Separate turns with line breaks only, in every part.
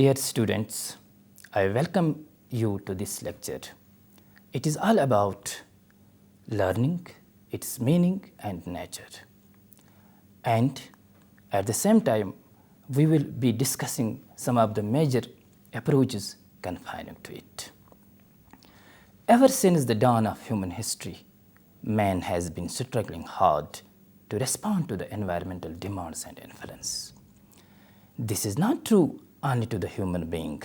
Dear students, I welcome you to this lecture. It is all about learning, its meaning and nature. And at the same time, we will be discussing some of the major approaches confining to it. Ever since the dawn of human history, man has been struggling hard to respond to the environmental demands and influence. This is not true only to the human being.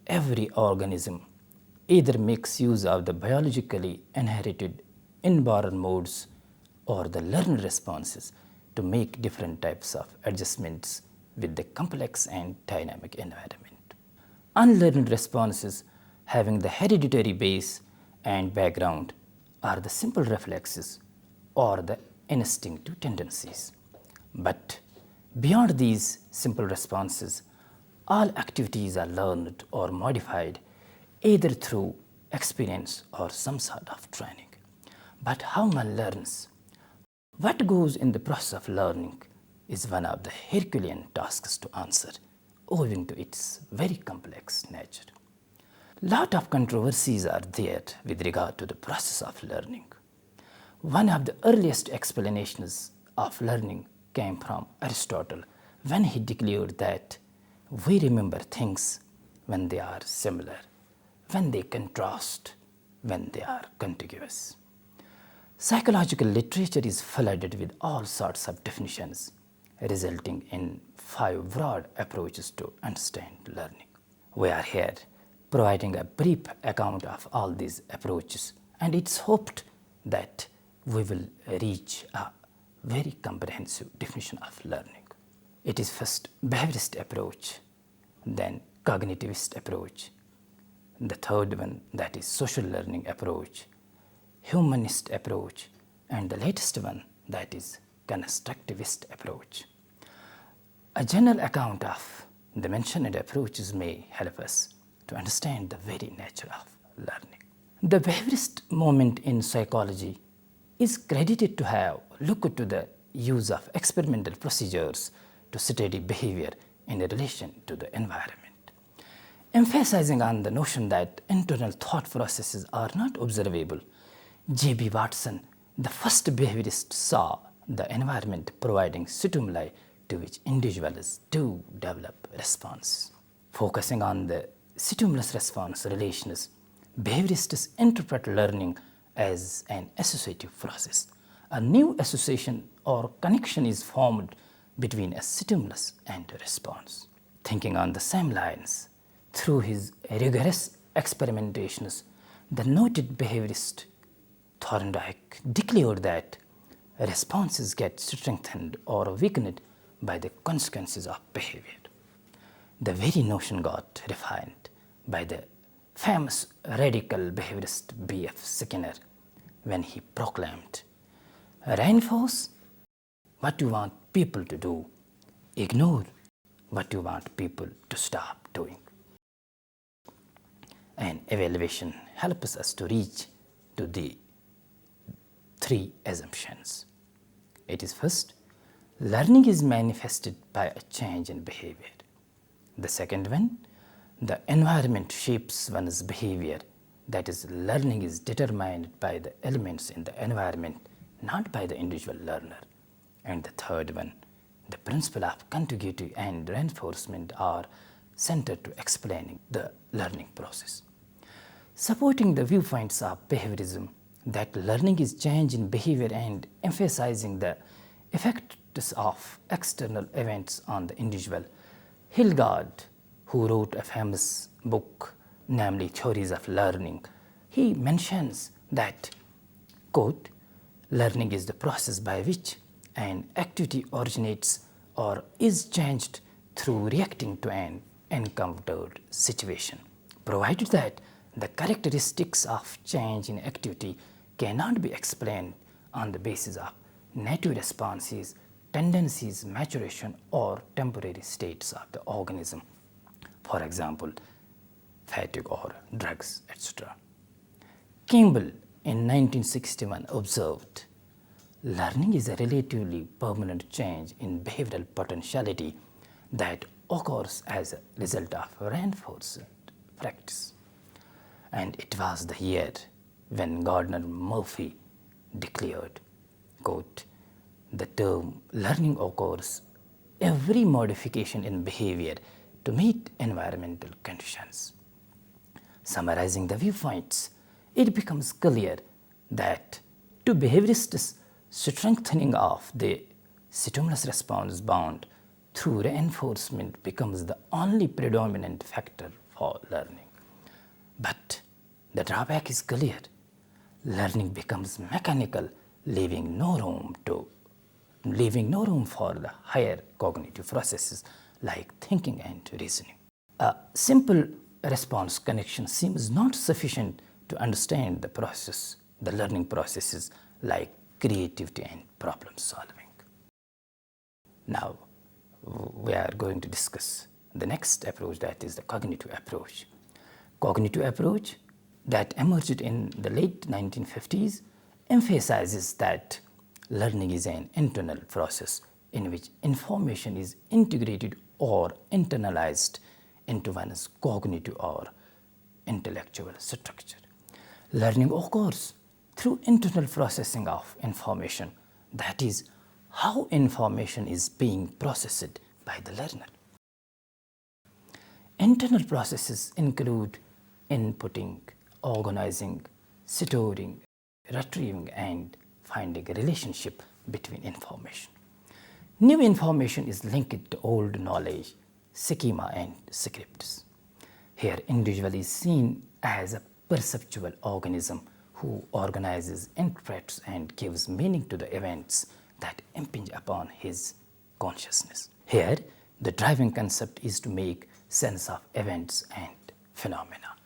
Every organism either makes use of the biologically inherited inborn modes or the learned responses to make different types of adjustments with the complex and dynamic environment. Unlearned responses having the hereditary base and background are the simple reflexes or the instinctive tendencies. But beyond these simple responses, all activities are learned or modified either through experience or some sort of training. But how one learns, what goes in the process of learning is one of the Herculean tasks to answer, owing to its very complex nature. Lot of controversies are there with regard to the process of learning. One of the earliest explanations of learning came from Aristotle when he declared that we remember things when they are similar, when they contrast, when they are contiguous. Psychological literature is flooded with all sorts of definitions, resulting in 5 broad approaches to understand learning. We are here providing a brief account of all these approaches, and it's hoped that we will reach a very comprehensive definition of learning. It is first behaviorist approach, then cognitivist approach, the third one that is social learning approach, humanist approach, and the latest one that is constructivist approach. A general account of the mentioned approaches may help us to understand the very nature of learning. The behaviorist movement in psychology is credited to have looked to the use of experimental procedures to study behavior in relation to the environment, emphasizing on the notion that internal thought processes are not observable. J.B. Watson, the first behaviorist, saw the environment providing stimuli to which individuals do develop response. Focusing on the stimulus-response relations, behaviorists interpret learning as an associative process. A new association or connection is formed between a stimulus and a response. Thinking on the same lines, through his rigorous experimentations, the noted behaviorist Thorndike declared that responses get strengthened or weakened by the consequences of behavior. The very notion got refined by the famous radical behaviorist B.F. Skinner when he proclaimed, "Reinforce what you want people to do, ignore what you want people to stop doing." An evaluation helps us to reach to the 3 assumptions. It is first, learning is manifested by a change in behavior. The second one, the environment shapes one's behavior. That is, learning is determined by the elements in the environment, not by the individual learner. And the third one, the principle of contiguity and reinforcement are centered to explaining the learning process. Supporting the viewpoints of behaviorism that learning is change in behavior and emphasizing the effects of external events on the individual, Hildgaard, who wrote a famous book, namely Theories of Learning, he mentions that, quote, "Learning is the process by which an activity originates or is changed through reacting to an encountered situation, provided that the characteristics of change in activity cannot be explained on the basis of native responses, tendencies, maturation, or temporary states of the organism, for example, fatigue or drugs, etc." Campbell in 1961 observed, "Learning is a relatively permanent change in behavioral potentiality that occurs as a result of reinforced practice. And it was the year when Gardner Murphy declared, quote, "The term learning occurs every modification in behavior to meet environmental conditions." Summarizing the viewpoints, it becomes clear that to behaviorists, strengthening of the stimulus response bound through reinforcement becomes the only predominant factor for learning. But the drawback is clear. Learning becomes mechanical, leaving no room for the higher cognitive processes like thinking and reasoning. A simple response connection seems not sufficient to understand the learning processes like creativity and problem solving. Now, we are going to discuss the next approach, that is the cognitive approach. Cognitive approach that emerged in the late 1950s emphasizes that learning is an internal process in which information is integrated or internalized into one's cognitive or intellectual structure. Learning occurs through internal processing of information, that is, how information is being processed by the learner. Internal processes include inputting, organizing, storing, retrieving, and finding a relationship between information. New information is linked to old knowledge, schema, and scripts. Here, individual is seen as a perceptual organism who organizes, interprets, and gives meaning to the events that impinge upon his consciousness. Here, the driving concept is to make sense of events and phenomena.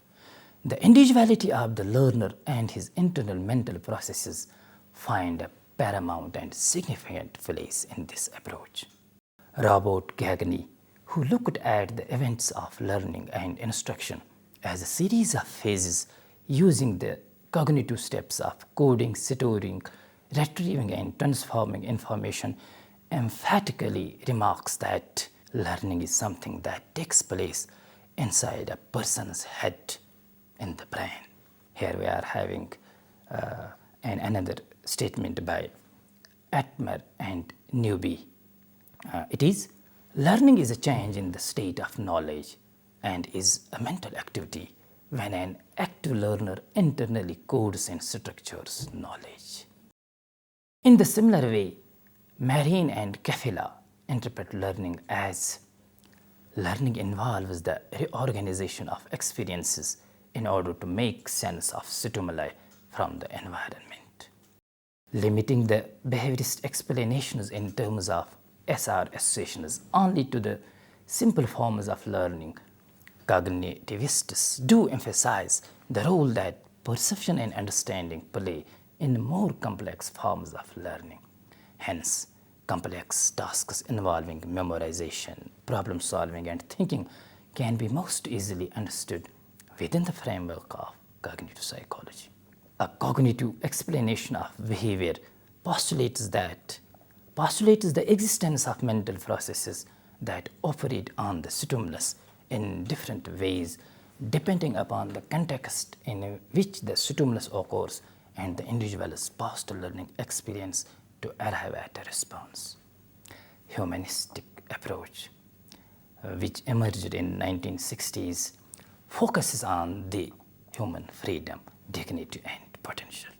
The individuality of the learner and his internal mental processes find a paramount and significant place in this approach. Robert Gagne, who looked at the events of learning and instruction as a series of phases using the cognitive steps of coding, storing, retrieving, and transforming information, emphatically remarks that learning is something that takes place inside a person's head, in the brain. Here we are having another statement by Atmer and Newby. It is, learning is a change in the state of knowledge and is a mental activity when an active learner internally codes and structures knowledge. In the similar way, Marine and Kafila interpret learning as learning involves the reorganization of experiences in order to make sense of stimuli from the environment. Limiting the behaviorist explanations in terms of SR associations only to the simple forms of learning, cognitivists do emphasize the role that perception and understanding play in more complex forms of learning. Hence, complex tasks involving memorization, problem solving, and thinking can be most easily understood within the framework of cognitive psychology. A cognitive explanation of behavior postulates the existence of mental processes that operate on the stimulus in different ways depending upon the context in which the stimulus occurs and the individual's post-learning experience to arrive at a response. Humanistic approach, which emerged in 1960s, focuses on the human freedom, dignity, and potential.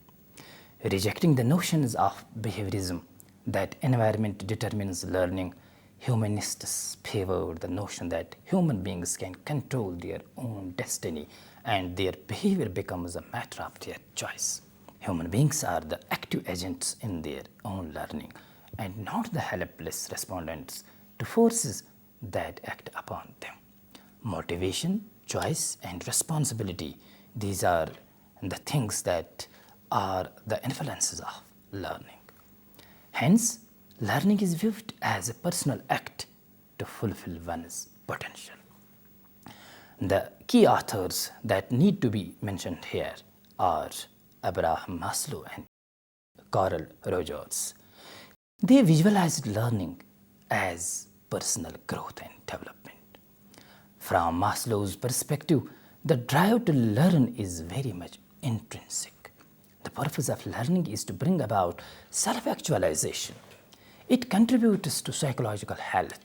Rejecting the notions of behaviorism that environment determines learning, humanists favor the notion that human beings can control their own destiny and their behavior becomes a matter of their choice. Human beings are the active agents in their own learning and not the helpless respondents to forces that act upon them. Motivation, choice, and responsibility, these are the things that are the influences of learning. Hence, learning is viewed as a personal act to fulfill one's potential. The key authors that need to be mentioned here are Abraham Maslow and Carl Rogers. They visualized learning as personal growth and development. From Maslow's perspective, the drive to learn is very much intrinsic. The purpose of learning is to bring about self-actualization. It contributes to psychological health,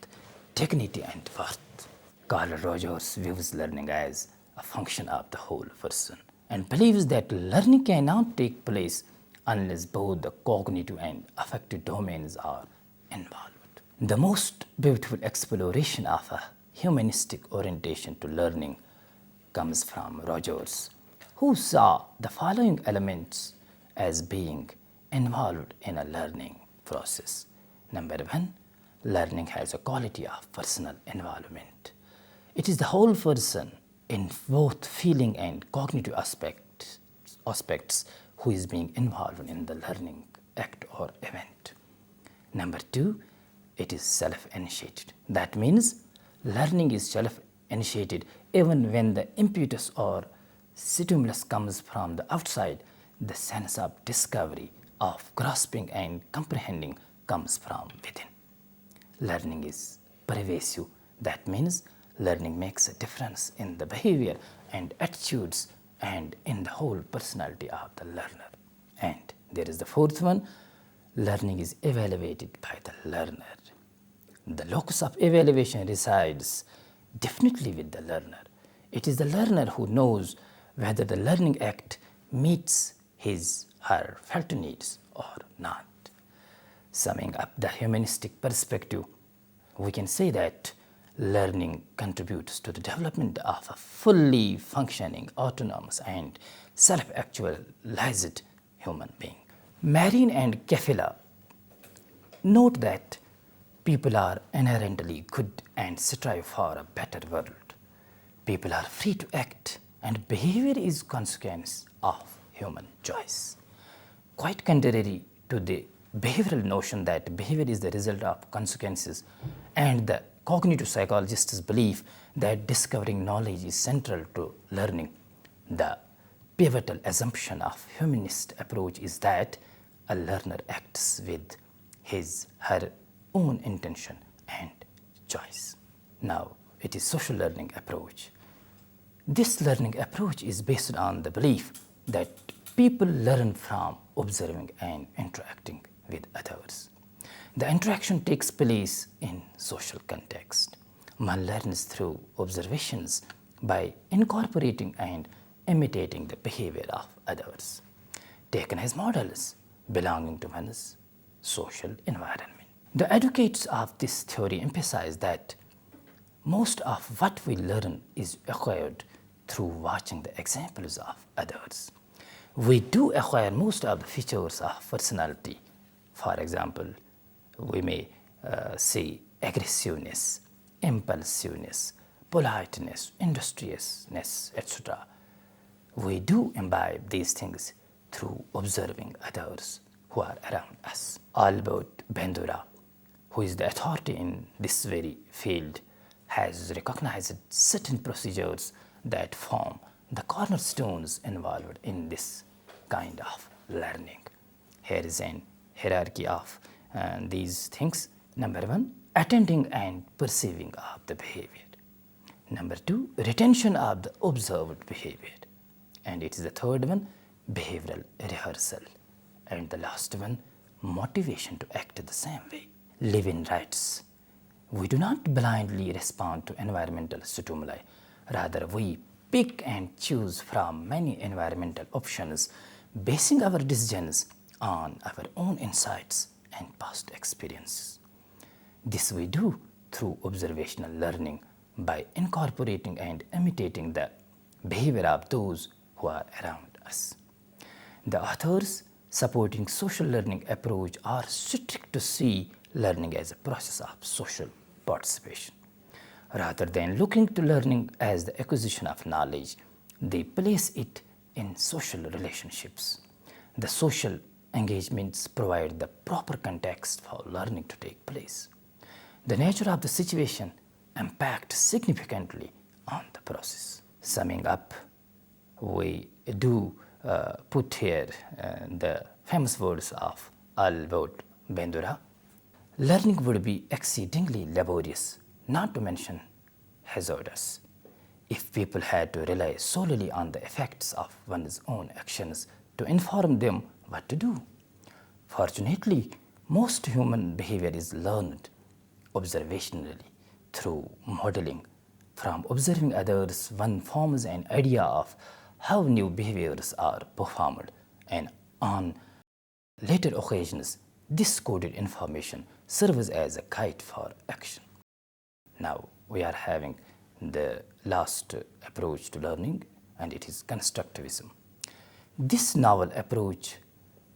dignity, and worth. Carl Rogers views learning as a function of the whole person and believes that learning cannot take place unless both the cognitive and affective domains are involved. The most beautiful exploration of a humanistic orientation to learning comes from Rogers, who saw the following elements as being involved in a learning process. Number one, learning has a quality of personal involvement. It is the whole person in both feeling and cognitive aspects who is being involved in the learning act or event. Number two, it is self-initiated. That means learning is self-initiated even when the impetus or stimulus comes from the outside. The sense of discovery, of grasping and comprehending comes from within. Learning is pervasive. That means learning makes a difference in the behavior and attitudes and in the whole personality of the learner. And there is the fourth one, learning is evaluated by the learner. The locus of evaluation resides definitely with the learner. It is the learner who knows whether the learning act meets his/her felt needs or not. Summing up the humanistic perspective, we can say that learning contributes to the development of a fully functioning, autonomous, and self-actualized human being. Marin and Kefela note that people are inherently good and strive for a better world. People are free to act, and behavior is consequence of human choice. Quite contrary to the behavioral notion that behavior is the result of consequences, and the cognitive psychologists' belief that discovering knowledge is central to learning, the pivotal assumption of humanist approach is that a learner acts with his/her own intention and choice. Now, it is social learning approach. This learning approach is based on the belief that people learn from observing and interacting with others. The interaction takes place in social context. One learns through observations by incorporating and imitating the behavior of others, taken as models belonging to one's social environment. The advocates of this theory emphasize that most of what we learn is acquired through watching the examples of others. We do acquire most of the features of personality. For example, we may say aggressiveness, impulsiveness, politeness, industriousness, etc. We do imbibe these things through observing others who are around us. Albert Bandura, who is the authority in this very field, has recognized certain procedures that form the cornerstones involved in this kind of learning. Here is an hierarchy of these things. Number one, attending and perceiving of the behavior. Number two, retention of the observed behavior. And it is the third one, behavioral rehearsal. And the last one, motivation to act the same way. Live-in rights. We do not blindly respond to environmental stimuli. Rather, we pick and choose from many environmental options, basing our decisions on our own insights and past experiences. This we do through observational learning by incorporating and imitating the behavior of those who are around us. The authors supporting social learning approach are strict to see learning as a process of social participation. Rather than looking to learning as the acquisition of knowledge, they place it in social relationships. The social engagements provide the proper context for learning to take place. The nature of the situation impacts significantly on the process. Summing up, we do put here the famous words of Albert Bandura. learning would be exceedingly laborious, not to mention hazardous, if people had to rely solely on the effects of one's own actions to inform them what to do. Fortunately, most human behavior is learned observationally through modeling. From observing others, one forms an idea of how new behaviors are performed, and on later occasions, this coded information serves as a guide for action. Now we are having the last approach to learning, and it is constructivism. This novel approach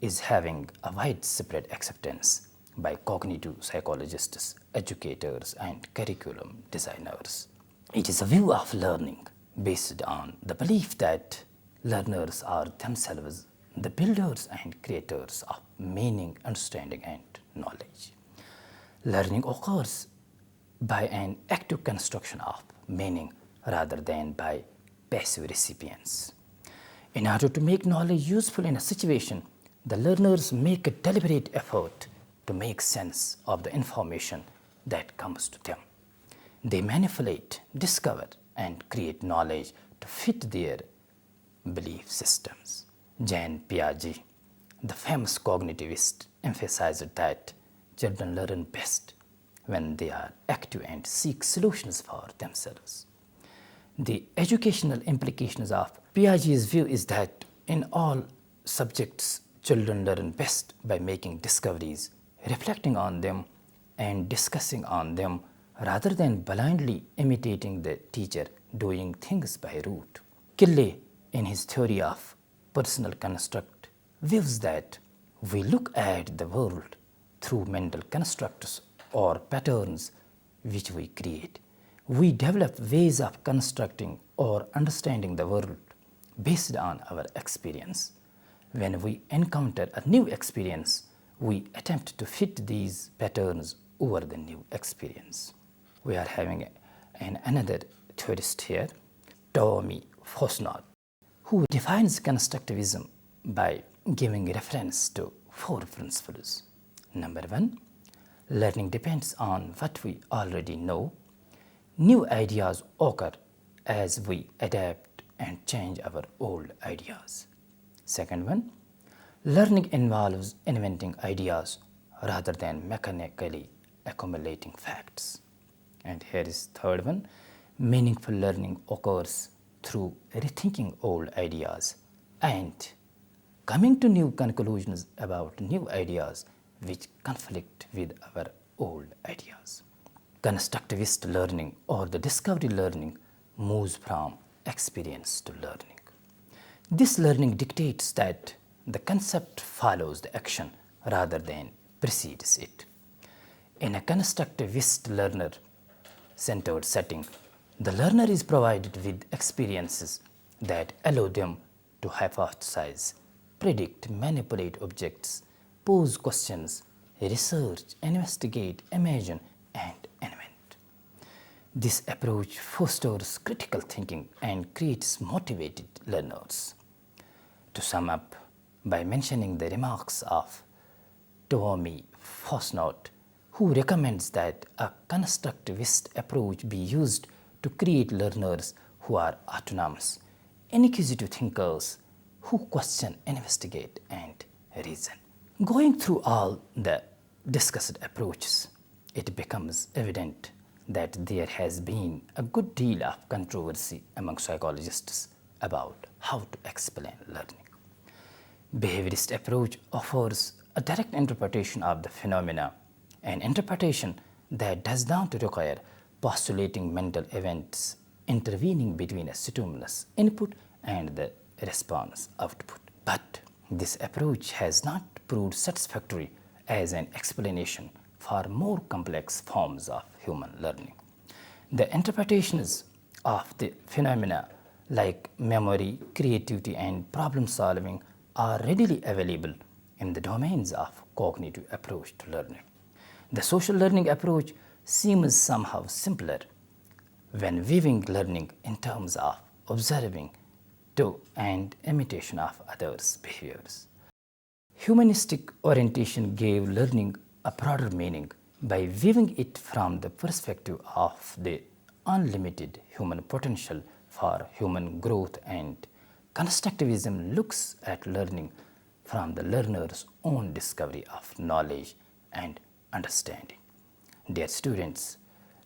is having a widespread acceptance by cognitive psychologists, educators, and curriculum designers. It is a view of learning based on the belief that learners are themselves the builders and creators of meaning, understanding, and knowledge. Learning occurs by an active construction of meaning rather than by passive recipients. In order to make knowledge useful in a situation, the learners make a deliberate effort to make sense of the information that comes to them. They manipulate, discover, and create knowledge to fit their belief systems. Jean Piaget, the famous cognitivist, emphasized that children learn best when they are active and seek solutions for themselves. The educational implications of Piaget's view is that in all subjects, children learn best by making discoveries, reflecting on them, and discussing on them rather than blindly imitating the teacher doing things by rote. Kille, in his theory of personal construct, views that we look at the world through mental constructs or patterns which we create. We develop ways of constructing or understanding the world based on our experience. When we encounter a new experience, we attempt to fit these patterns over the new experience. We are having another theorist here, Tommy Fosnot, who defines constructivism by giving reference to 4 principles. Number 1, learning depends on what we already know. New ideas occur as we adapt and change our old ideas. Second one, learning involves inventing ideas rather than mechanically accumulating facts. And here is third one, meaningful learning occurs through rethinking old ideas and coming to new conclusions about new ideas which conflict with our old ideas. Constructivist learning or the discovery learning moves from experience to learning. This learning dictates that the concept follows the action rather than precedes it. In a constructivist learner-centered setting, the learner is provided with experiences that allow them to hypothesize, predict, manipulate objects, pose questions, research, investigate, imagine, and invent. This approach fosters critical thinking and creates motivated learners. To sum up, by mentioning the remarks of Tommy Fosnot, who recommends that a constructivist approach be used to create learners who are autonomous, inquisitive thinkers who question, investigate, and reason. Going through all the discussed approaches, it becomes evident that there has been a good deal of controversy among psychologists about how to explain learning. Behaviorist approach offers a direct interpretation of the phenomena, an interpretation that does not require postulating mental events intervening between a stimulus input and the response output. But this approach has not proved satisfactory as an explanation for more complex forms of human learning. The interpretations of the phenomena like memory, creativity, and problem solving are readily available in the domains of cognitive approach to learning. The social learning approach seems somehow simpler when viewing learning in terms of observing to and imitation of others' behaviors. Humanistic orientation gave learning a broader meaning by viewing it from the perspective of the unlimited human potential for human growth, and constructivism looks at learning from the learner's own discovery of knowledge and understanding. Dear students,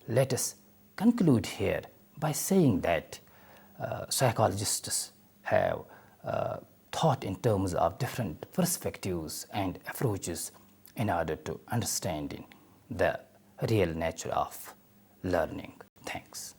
let us conclude here by saying that psychologists have thought in terms of different perspectives and approaches in order to understanding the real nature of learning. Thanks.